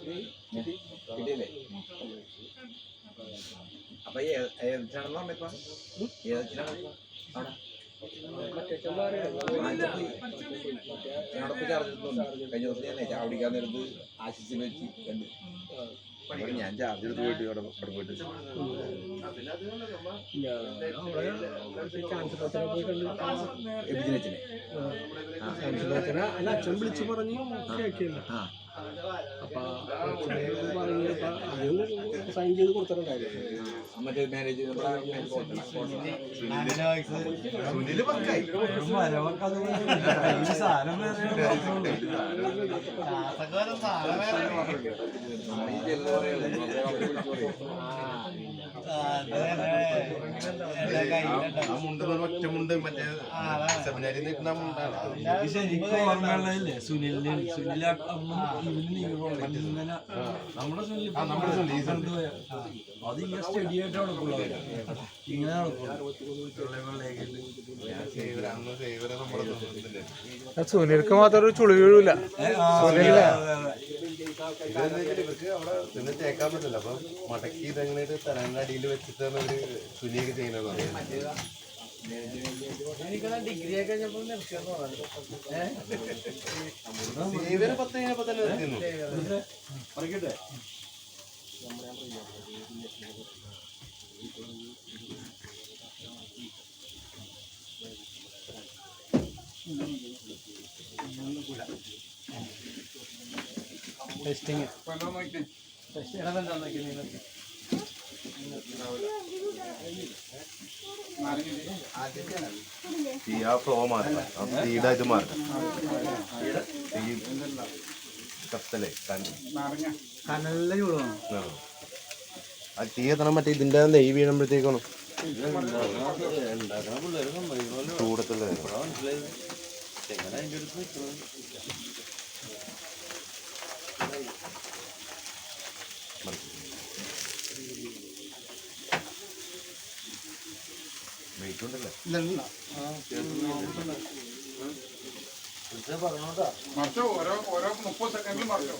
കിട്ടിയില്ലേ? അപ്പൊ ഏതിനാണെന്ന് പറഞ്ഞിപ്പോ ഏതിനാണ് അവിടെ ഞാനടപ്പ് ചാർജ് എടുത്തുണ്ട്. കഴിഞ്ഞ ദിവസം ഞാൻ ചാവടിക്കാൻ നേരത്ത് ആശിച്ചിന് വെച്ച് കണ്ട് ഞാൻ ചാർജ് എടുത്ത് പോയിട്ട് അവിടെ പോയിട്ട് അച്ഛൻ വിളിച്ചു പറഞ്ഞു കേൾക്കില്ല. അപ്പൊ സൈൻ ചെയ്ത് കൊടുത്തിട്ടുണ്ടായിരുന്നു. മറ്റേ മാനേജ് ഒറ്റമുണ്ട് മറ്റേ സെമിനാരിൽ നിൽക്കുന്ന സുനിലിന് നമ്മുടെ അത് ഇങ്ങനെ സ്റ്റഡി ആയിട്ട് നടക്കുള്ളൂ. ഇങ്ങനെ സുനിൽക്ക് മാത്രം ഒരു ചുളി വീഴൂല. ഇവർക്ക് അവിടെ നിന്ന് തേക്കാൻ പറ്റില്ല. അപ്പൊ മടക്കി ഇതെങ്ങനെ തലന്റെ അടിയിൽ വെച്ചിട്ടാണ് ഒരു തുനിയൊക്കെ ചെയ്യുന്നത്. ഡിഗ്രി ഒക്കെ കഴിഞ്ഞപ്പോൾ നിർത്തിയെന്ന് പറഞ്ഞു. 10 കഴിഞ്ഞപ്പോ തന്നെ നിർത്തിയിരുന്നു. ടെസ്റ്റിങ് ആ ഫ്ലോ മാറണം, സ്പീഡായിട്ട് മാറണം. ഈ കത്തലേ കനലിലെ ചൂടാണ്. ആ തീ എത്തണം. മറ്റേ ഇതിന്റെ നെയ് വീഴുമ്പോഴത്തേക്കാണ് ചൂടത്തുള്ള വെയിറ്റ് ഉണ്ടല്ലേ. ഓരോ 30 സെക്കൻഡിൽ മറിച്ചോ.